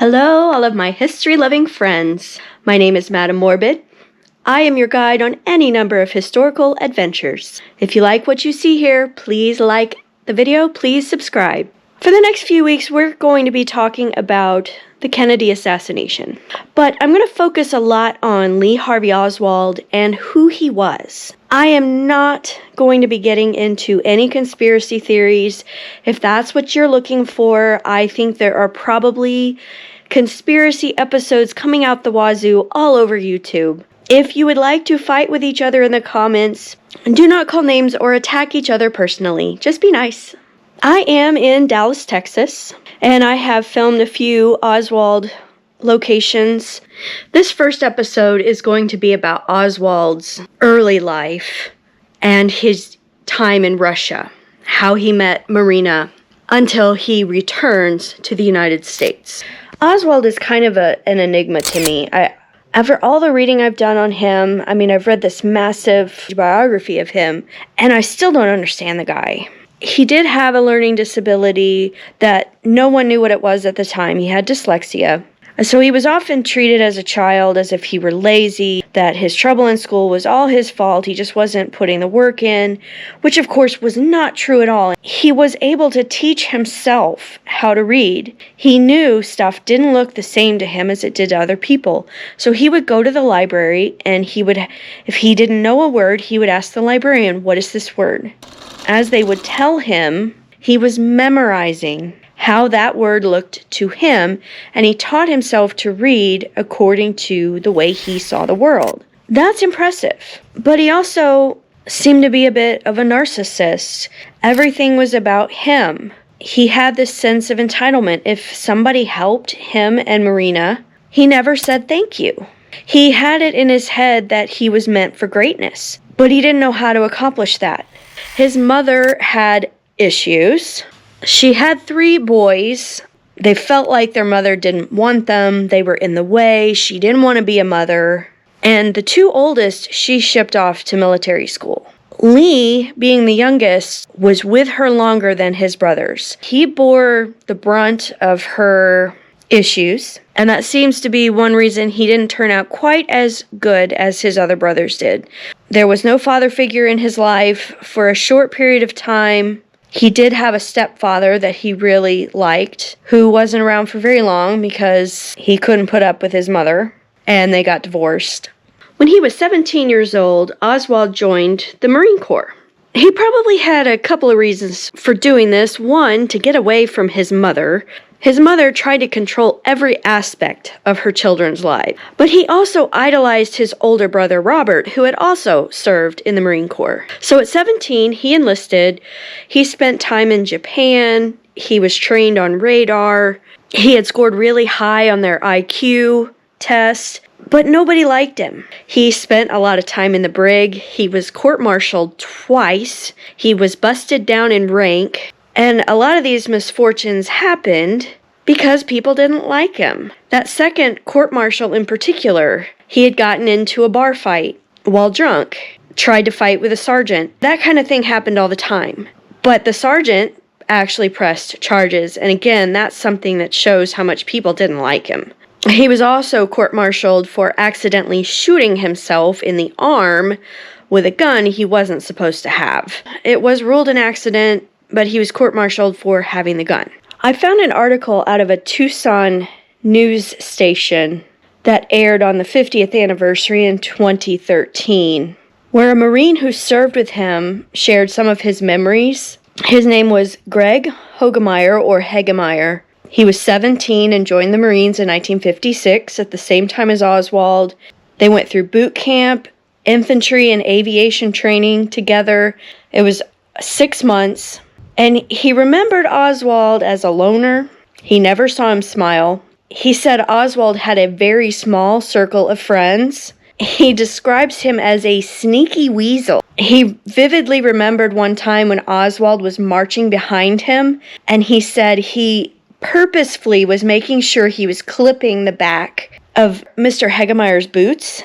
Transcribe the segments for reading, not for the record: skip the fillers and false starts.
Hello, all of my history-loving friends. My name is Madam Morbid. I am your guide on any number of historical adventures. If you like what you see here, please like the video, please subscribe. For the next few weeks, we're going to be talking about the Kennedy assassination. But I'm going to focus a lot on Lee Harvey Oswald and who he was. I am not going to be getting into any conspiracy theories. If that's what you're looking for, I think there are probably conspiracy episodes coming out the wazoo all over YouTube. If you would like to fight with each other in the comments, do not call names or attack each other personally. Just be nice. I am in Dallas, Texas, and I have filmed a few Oswald locations. This first episode is going to be about Oswald's early life and his time in Russia, how he met Marina until he returns to the United States. Oswald is kind of an enigma to me. After all the reading I've done on him, I've read this massive biography of him, and I still don't understand the guy. He did have a learning disability that no one knew what it was at the time. He had dyslexia. So he was often treated as a child as if he were lazy, that his trouble in school was all his fault. He just wasn't putting the work in, which of course was not true at all. He was able to teach himself how to read. He knew stuff didn't look the same to him as it did to other people. So he would go to the library and if he didn't know a word, he would ask the librarian, "What is this word?" As they would tell him, he was memorizing how that word looked to him, and he taught himself to read according to the way he saw the world. That's impressive. But he also seemed to be a bit of a narcissist. Everything was about him. He had this sense of entitlement. If somebody helped him and Marina, he never said thank you. He had it in his head that he was meant for greatness, but he didn't know how to accomplish that. His mother had issues. She had 3 boys. They felt like their mother didn't want them. They were in the way. She didn't want to be a mother. And the 2 oldest, she shipped off to military school. Lee, being the youngest, was with her longer than his brothers. He bore the brunt of her issues, and that seems to be one reason he didn't turn out quite as good as his other brothers did. There was no father figure in his life for a short period of time. He did have a stepfather that he really liked, who wasn't around for very long because he couldn't put up with his mother, and they got divorced. When he was 17 years old, Oswald joined the Marine Corps. He probably had a couple of reasons for doing this. One, to get away from his mother. His mother tried to control every aspect of her children's life. But he also idolized his older brother, Robert, who had also served in the Marine Corps. So at 17, he enlisted. He spent time in Japan. He was trained on radar. He had scored really high on their IQ test, but nobody liked him. He spent a lot of time in the brig. He was court-martialed twice. He was busted down in rank. And a lot of these misfortunes happened because people didn't like him. That second court-martial in particular, he had gotten into a bar fight while drunk, tried to fight with a sergeant. That kind of thing happened all the time. But the sergeant actually pressed charges, and again, that's something that shows how much people didn't like him. He was also court-martialed for accidentally shooting himself in the arm with a gun he wasn't supposed to have. It was ruled an accident, but he was court-martialed for having the gun. I found an article out of a Tucson news station that aired on the 50th anniversary in 2013, where a Marine who served with him shared some of his memories. His name was Greg Hogemeyer, or Hegemeyer. He was 17 and joined the Marines in 1956 at the same time as Oswald. They went through boot camp, infantry, and aviation training together. It was 6 months. And he remembered Oswald as a loner. He never saw him smile. He said Oswald had a very small circle of friends. He describes him as a sneaky weasel. He vividly remembered one time when Oswald was marching behind him, and he said he purposefully was making sure he was clipping the back of Mr. Hegemeyer's boots.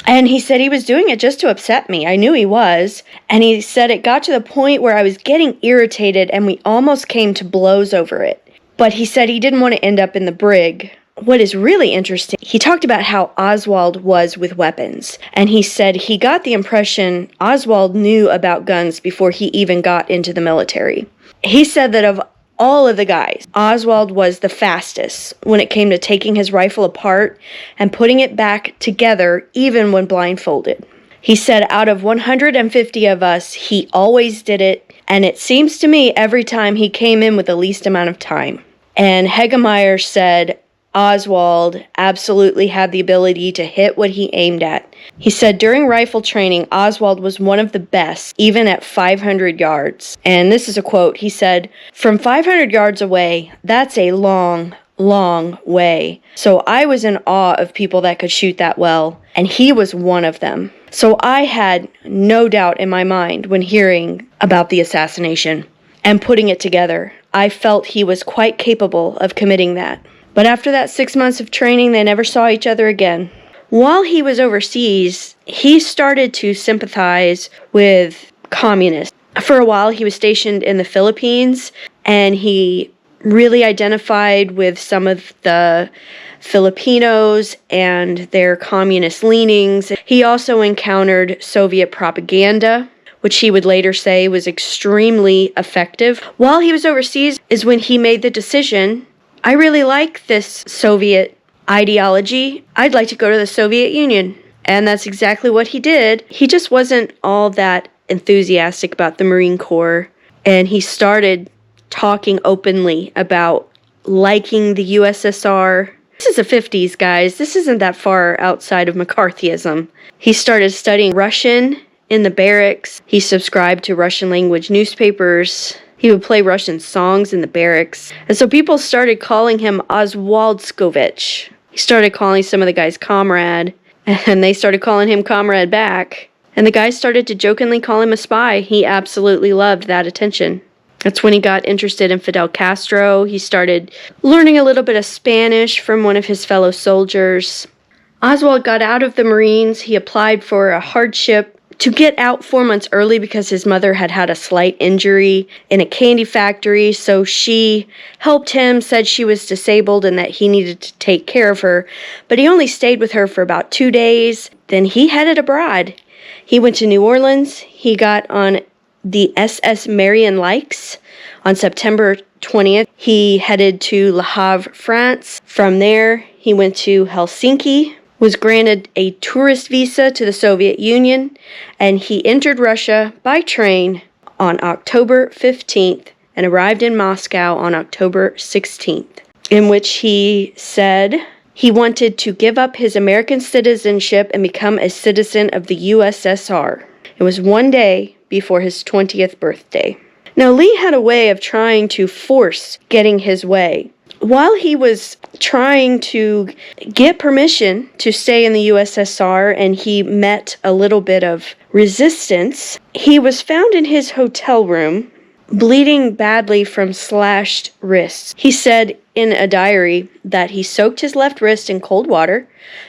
And he said he was doing it just to upset me. I knew he was. And he said it got to the point where I was getting irritated and we almost came to blows over it. But he said he didn't want to end up in the brig what is really interesting, he talked about how Oswald was with weapons. And he said he got the impression Oswald knew about guns before he even got into the military. He said that of all of the guys, Oswald was the fastest when it came to taking his rifle apart and putting it back together, even when blindfolded. He said out of 150 of us, he always did it, and it seems to me every time he came in with the least amount of time. And Hegemeyer said Oswald absolutely had the ability to hit what he aimed at. He said during rifle training, Oswald was one of the best, even at 500 yards. And this is a quote. He said, "From 500 yards away, that's a long, long way. So I was in awe of people that could shoot that well, and he was one of them. So I had no doubt in my mind when hearing about the assassination and putting it together. I felt he was quite capable of committing that." But after that 6 months of training, they never saw each other again. While he was overseas, he started to sympathize with communists. For a while, he was stationed in the Philippines, and he really identified with some of the Filipinos and their communist leanings. He also encountered Soviet propaganda, which he would later say was extremely effective. While he was overseas is when he made the decision, I really like this Soviet ideology. I'd like to go to the Soviet Union. And that's exactly what he did. He just wasn't all that enthusiastic about the Marine Corps. And he started talking openly about liking the USSR. This is the 50s, guys. This isn't that far outside of McCarthyism. He started studying Russian in the barracks. He subscribed to Russian language newspapers. He would play Russian songs in the barracks. And so people started calling him Oswaldskovich. He started calling some of the guys comrade, and they started calling him comrade back. And the guys started to jokingly call him a spy. He absolutely loved that attention. That's when he got interested in Fidel Castro. He started learning a little bit of Spanish from one of his fellow soldiers. Oswald got out of the Marines. He applied for a hardship to get out 4 months early because his mother had had a slight injury in a candy factory. So she helped him, said she was disabled and that he needed to take care of her. But he only stayed with her for about 2 days. Then he headed abroad. He went to New Orleans. He got on the SS Marion Likes on September 20th. He headed to Le Havre, France. From there, he went to Helsinki, was granted a tourist visa to the Soviet Union, and he entered Russia by train on October 15th and arrived in Moscow on October 16th, in which he said he wanted to give up his American citizenship and become a citizen of the USSR. It was 1 day before his 20th birthday. Now, Lee had a way of trying to force getting his way. While he was trying to get permission to stay in the USSR and he met a little bit of resistance, he was found in his hotel room bleeding badly from slashed wrists. He said in a diary that he soaked his left wrist in cold water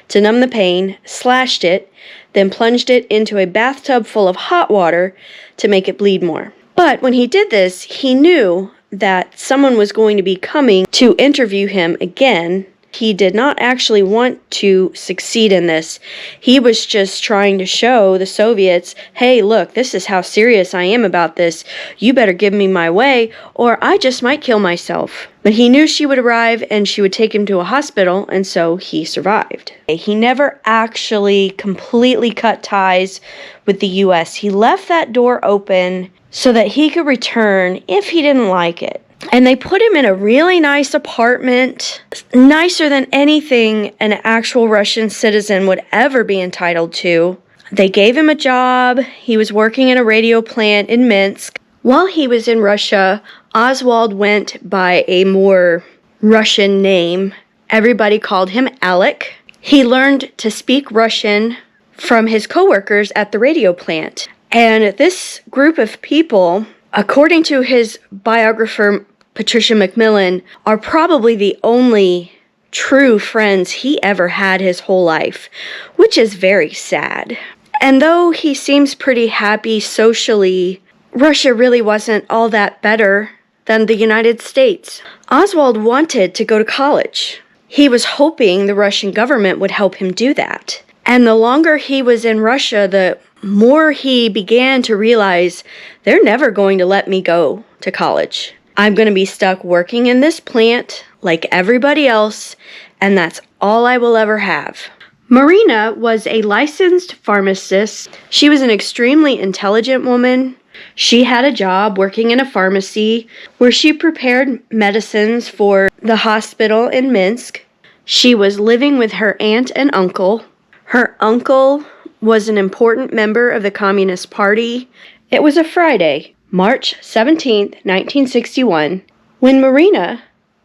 to numb the pain, slashed it, then plunged it into a bathtub full of hot water to make it bleed more. But when he did this, he knew that someone was going to be coming to interview him again. He did not actually want to succeed in this. He was just trying to show the Soviets, hey, look, this is how serious I am about this. You better give me my way, or I just might kill myself. But he knew she would arrive and she would take him to a hospital, and so he survived. He never actually completely cut ties with the U.S. He left that door open so that he could return if he didn't like it. And they put him in a really nice apartment, nicer than anything an actual Russian citizen would ever be entitled to. They gave him a job. He was working in a radio plant in Minsk. While he was in Russia, Oswald went by a more Russian name. Everybody called him Alec. He learned to speak Russian from his coworkers at the radio plant. And this group of people, according to his biographer, Patricia McMillan, are probably the only true friends he ever had his whole life, which is very sad. And though he seems pretty happy socially, Russia really wasn't all that better than the United States. Oswald wanted to go to college, He was hoping the Russian government would help him do that. And the longer he was in Russia, the more he began to realize they're never going to let me go to college. I'm going to be stuck working in this plant like everybody else, and that's all I will ever have. Marina was a licensed pharmacist. She was an extremely intelligent woman. She had a job working in a pharmacy where she prepared medicines for the hospital in Minsk. She was living with her aunt and uncle. Her uncle was an important member of the Communist Party. It was a Friday, March 17th, 1961, when Marina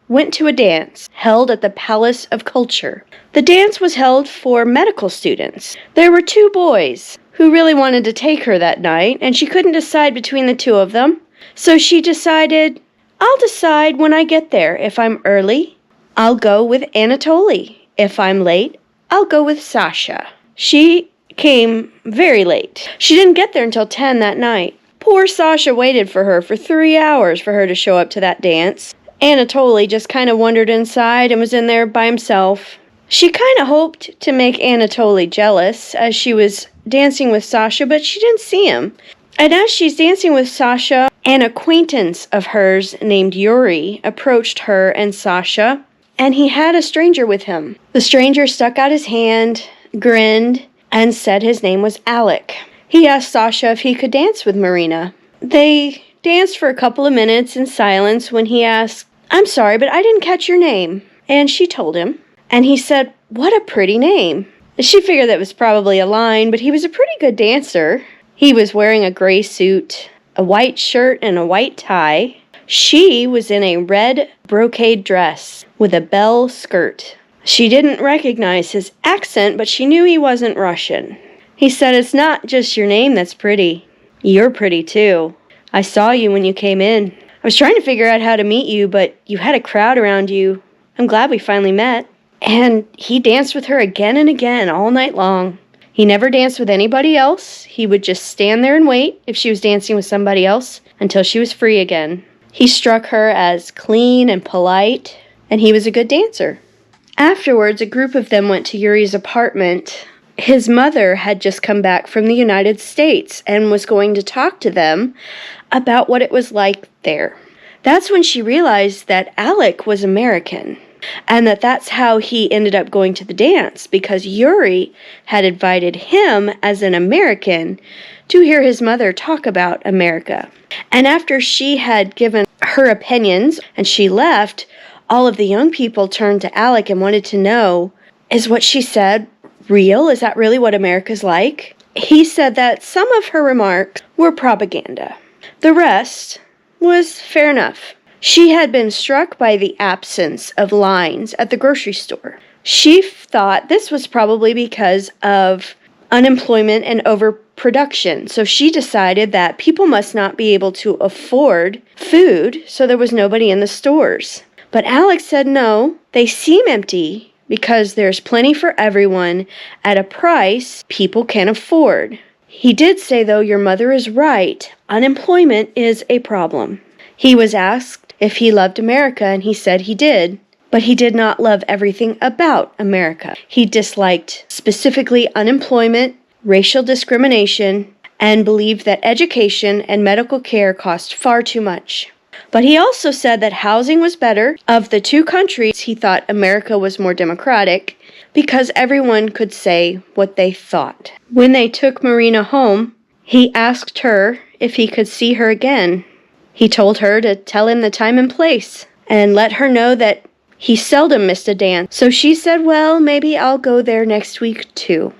went to a dance held at the Palace of Culture. The dance was held for medical students. There were 2 boys who really wanted to take her that night, and she couldn't decide between the 2 of them. So she decided, I'll decide when I get there. If I'm early, I'll go with Anatoly. If I'm late, I'll go with Sasha. She came very late. She didn't get there until 10 that night. Poor Sasha waited for her for 3 hours for her to show up to that dance. Anatoly just kind of wandered inside and was in there by himself. She kind of hoped to make Anatoly jealous as she was dancing with Sasha, but she didn't see him. And as she's dancing with Sasha, an acquaintance of hers named Yuri approached her and Sasha, and he had a stranger with him. The stranger stuck out his hand, grinned, and said his name was Alec. He asked Sasha if he could dance with Marina. They danced for a couple of minutes in silence when he asked, I'm sorry, but I didn't catch your name. And she told him. And he said, what a pretty name. She figured that was probably a line, but he was a pretty good dancer. He was wearing a gray suit, a white shirt, and a white tie. She was in a red brocade dress with a bell skirt. She didn't recognize his accent, but she knew he wasn't Russian. He said, it's not just your name that's pretty. You're pretty too. I saw you when you came in. I was trying to figure out how to meet you, but you had a crowd around you. I'm glad we finally met. And he danced with her again and again all night long. He never danced with anybody else. He would just stand there and wait if she was dancing with somebody else until she was free again. He struck her as clean and polite, and he was a good dancer. Afterwards, a group of them went to Yuri's apartment. His mother had just come back from the United States and was going to talk to them about what it was like there. That's when she realized that Alec was American, and that's how he ended up going to the dance, because Yuri had invited him as an American to hear his mother talk about America. And after she had given her opinions and she left, all of the young people turned to Alec and wanted to know, is what she said real? Is that really what America's like? He said that some of her remarks were propaganda. The rest was fair enough. She had been struck by the absence of lines at the grocery store. She thought this was probably because of unemployment and overproduction. So she decided that people must not be able to afford food, so there was nobody in the stores. But Alex said no, they seem empty because there's plenty for everyone at a price people can afford. He did say, though, your mother is right. Unemployment is a problem. He was asked if he loved America, and he said he did, but he did not love everything about America. He disliked specifically unemployment, racial discrimination, and believed that education and medical care cost far too much. But he also said that housing was better. Of the 2 countries, he thought America was more democratic because everyone could say what they thought. When they took Marina home, he asked her if he could see her again. He told her to tell him the time and place and let her know that he seldom missed a dance. So she said, well, maybe I'll go there next week too.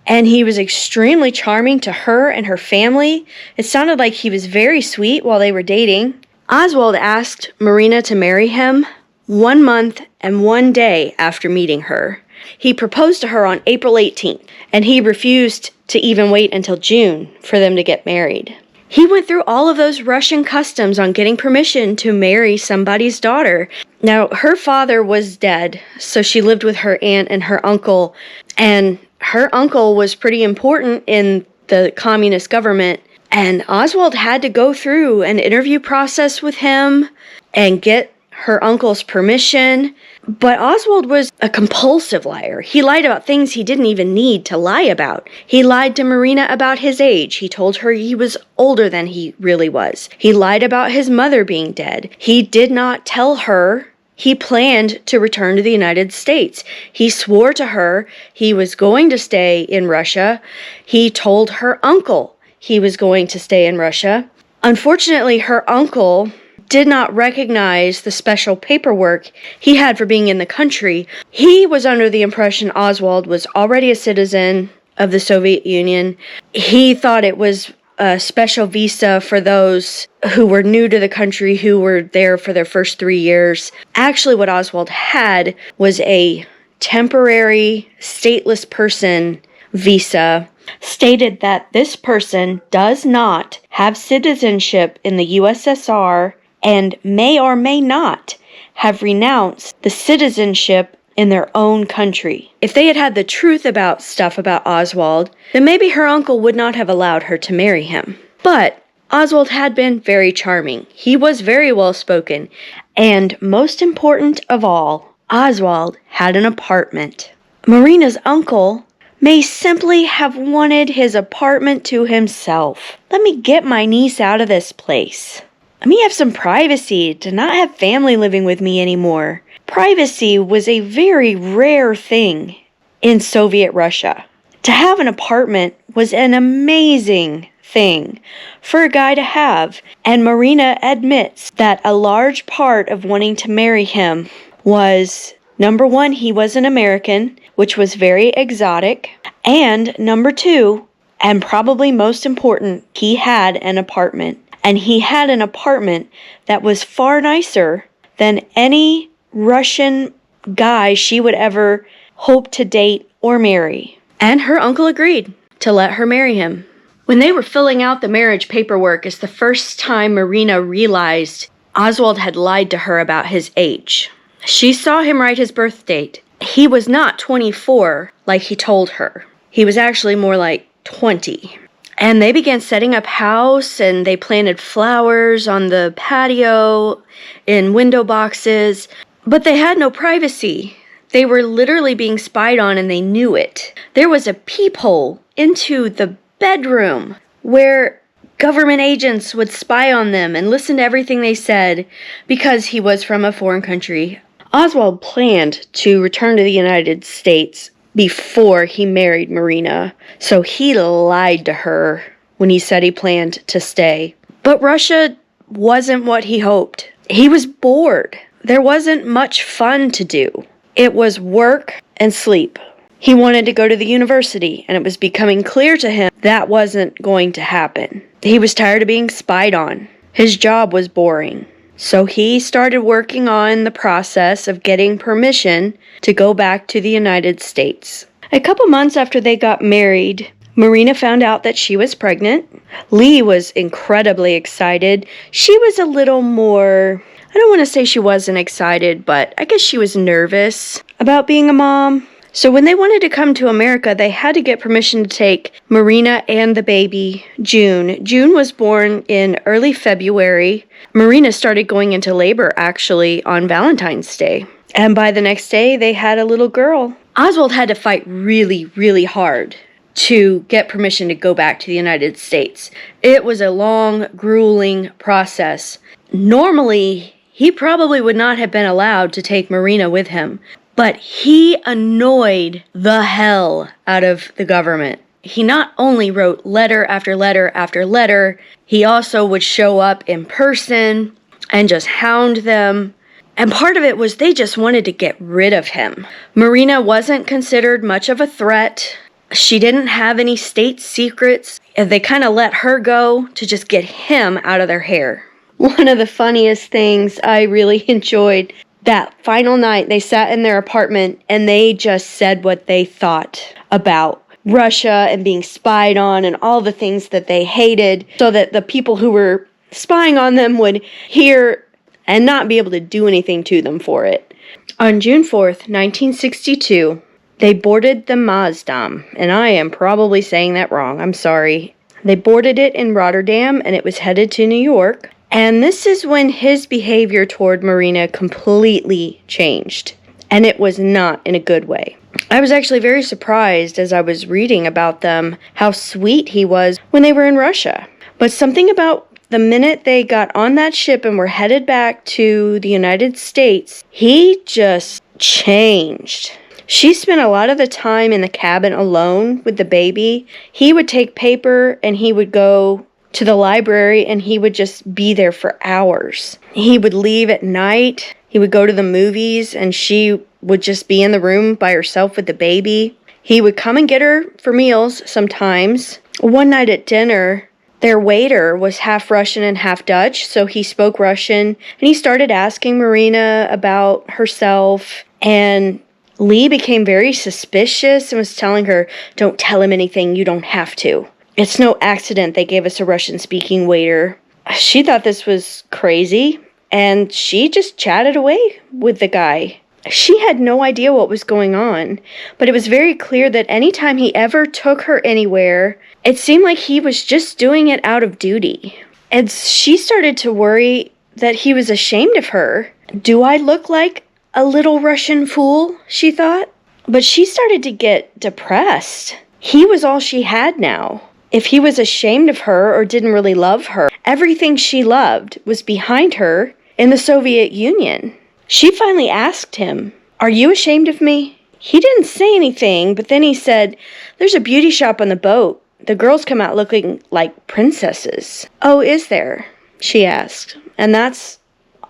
And he was extremely charming to her and her family. It sounded like he was very sweet while they were dating. Oswald asked Marina to marry him 1 month and 1 day after meeting her. He proposed to her on April 18th, and he refused to even wait until June for them to get married. He went through all of those Russian customs on getting permission to marry somebody's daughter. Now, her father was dead, so she lived with her aunt and her uncle, and her uncle was pretty important in the communist government. And Oswald had to go through an interview process with him and get her uncle's permission. But Oswald was a compulsive liar. He lied about things he didn't even need to lie about. He lied to Marina about his age. He told her he was older than he really was. He lied about his mother being dead. He did not tell her he planned to return to the United States. He swore to her he was going to stay in Russia. He told her uncle he was going to stay in Russia. Unfortunately, her uncle did not recognize the special paperwork he had for being in the country. He was under the impression Oswald was already a citizen of the Soviet Union. He thought it was a special visa for those who were new to the country, who were there for their first 3 years. Actually, what Oswald had was a temporary stateless person visa, stated that this person does not have citizenship in the USSR and may or may not have renounced the citizenship in their own country. If they had had the truth about stuff about Oswald, then maybe her uncle would not have allowed her to marry him. But Oswald had been very charming. He was very well spoken. And most important of all, Oswald had an apartment. Marina's uncle may simply have wanted his apartment to himself. Let me get my niece out of this place. Let me have some privacy, to not have family living with me anymore. Privacy was a very rare thing in Soviet Russia. To have an apartment was an amazing thing for a guy to have. And Marina admits that a large part of wanting to marry him was, number one, he was an American, which was very exotic. And number two, and probably most important, he had an apartment. And he had an apartment that was far nicer than any Russian guy she would ever hope to date or marry. And her uncle agreed to let her marry him. When they were filling out the marriage paperwork, is the first time Marina realized Oswald had lied to her about his age. She saw him write his birth date. He was not 24 like he told her. He was actually more like 20. And they began setting up house, and they planted flowers on the patio in window boxes. But they had no privacy. They were literally being spied on, and they knew it. There was a peephole into the bedroom where government agents would spy on them and listen to everything they said because he was from a foreign country. Oswald planned to return to the United States before he married Marina, so he lied to her when he said he planned to stay. But Russia wasn't what he hoped. He was bored. There wasn't much fun to do. It was work and sleep. He wanted to go to the university, and it was becoming clear to him that wasn't going to happen. He was tired of being spied on. His job was boring. So he started working on the process of getting permission to go back to the United States. A couple months after they got married, Marina found out that she was pregnant. Lee was incredibly excited. She was a little more, I don't want to say she wasn't excited, but I guess she was nervous about being a mom. So when they wanted to come to America, they had to get permission to take Marina and the baby, June. June was born in early February. Marina started going into labor, actually, on Valentine's Day. And by the next day, they had a little girl. Oswald had to fight really, really hard to get permission to go back to the United States. It was a long, grueling process. Normally, he probably would not have been allowed to take Marina with him. But he annoyed the hell out of the government. He not only wrote letter after letter after letter, he also would show up in person and just hound them. And part of it was they just wanted to get rid of him. Marina wasn't considered much of a threat. She didn't have any state secrets. They kind of let her go to just get him out of their hair. One of the funniest things I really enjoyed, that final night, they sat in their apartment and they just said what they thought about Russia and being spied on and all the things that they hated, so that the people who were spying on them would hear and not be able to do anything to them for it. On June 4th, 1962, they boarded the Mazdam, and I am probably saying that wrong, I'm sorry. They boarded it in Rotterdam and it was headed to New York. And this is when his behavior toward Marina completely changed. and it was not in a good way. I was actually very surprised as I was reading about them, how sweet he was when they were in Russia. But something about the minute they got on that ship and were headed back to the United States, he just changed. She spent a lot of the time in the cabin alone with the baby. He would take paper and he would go to the library and he would just be there for hours. He would leave at night. He would go to the movies and she would just be in the room by herself with the baby. He would come and get her for meals sometimes. One night at dinner, their waiter was half Russian and half Dutch, so he spoke Russian, and he started asking Marina about herself, and Lee became very suspicious and was telling her, "Don't tell him anything, you don't have to. It's no accident they gave us a Russian-speaking waiter." She thought this was crazy, and she just chatted away with the guy. She had no idea what was going on, but it was very clear that anytime he ever took her anywhere, it seemed like he was just doing it out of duty. And she started to worry that he was ashamed of her. Do I look like a little Russian fool? She thought. But she started to get depressed. He was all she had now. If he was ashamed of her or didn't really love her, everything she loved was behind her in the Soviet Union. She finally asked him, "Are you ashamed of me?" He didn't say anything, but then he said, "There's a beauty shop on the boat. The girls come out looking like princesses." "Oh, is there?" she asked. And that's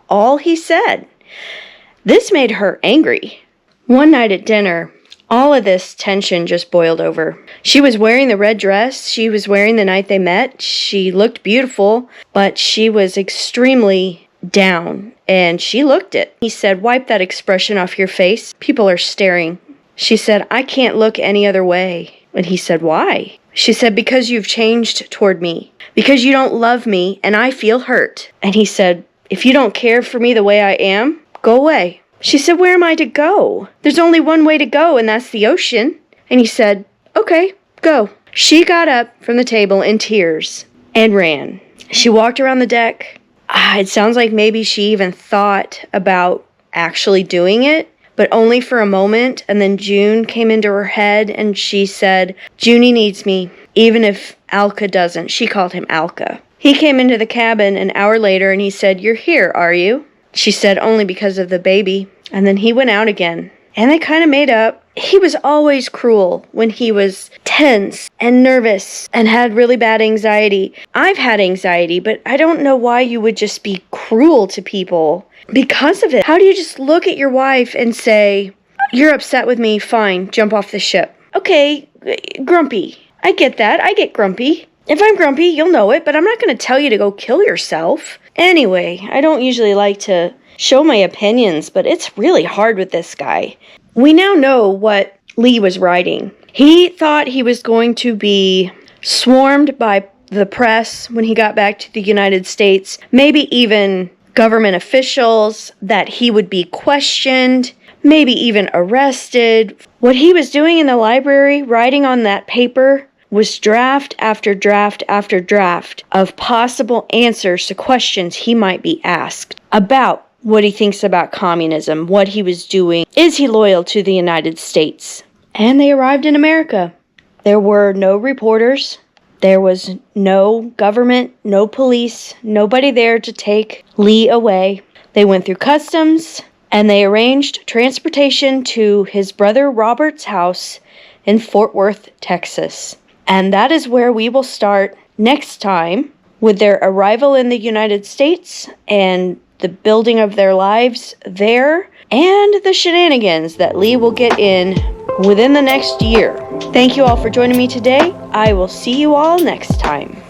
all he said. This made her angry. One night at dinner, all of this tension just boiled over. She was wearing the red dress she was wearing the night they met. She looked beautiful, but she was extremely down, and she looked it. He said, "Wipe that expression off your face. People are staring." She said, "I can't look any other way." And he said, "Why?" She said, "Because you've changed toward me. Because you don't love me, and I feel hurt." And he said, "If you don't care for me the way I am, go away." She said, "Where am I to go? There's only one way to go, and that's the ocean." And he said, "Okay, go." She got up from the table in tears and ran. She walked around the deck. It sounds like maybe she even thought about actually doing it, but only for a moment. And then June came into her head and she said, "Junie needs me, even if Alka doesn't." She called him Alka. He came into the cabin an hour later and he said, "You're here, are you?" She said, "Only because of the baby." And then he went out again. And they kind of made up. He was always cruel when he was tense and nervous and had really bad anxiety. I've had anxiety, but I don't know why you would just be cruel to people because of it. How do you just look at your wife and say, "You're upset with me, fine, jump off the ship"? Okay, grumpy. I get that. I get grumpy. If I'm grumpy, you'll know it, but I'm not going to tell you to go kill yourself. Anyway, I don't usually like to show my opinions, but it's really hard with this guy. We now know what Lee was writing. He thought he was going to be swarmed by the press when he got back to the United States, maybe even government officials, that he would be questioned, maybe even arrested. What he was doing in the library, writing on that paper, was draft after draft after draft of possible answers to questions he might be asked about what he thinks about communism, what he was doing, is he loyal to the United States? And they arrived in America. There were no reporters, there was no government, no police, nobody there to take Lee away. They went through customs, and they arranged transportation to his brother Robert's house in Fort Worth, Texas. And that is where we will start next time, with their arrival in the United States and the building of their lives there, and the shenanigans that Lee will get in within the next year. Thank you all for joining me today. I will see you all next time.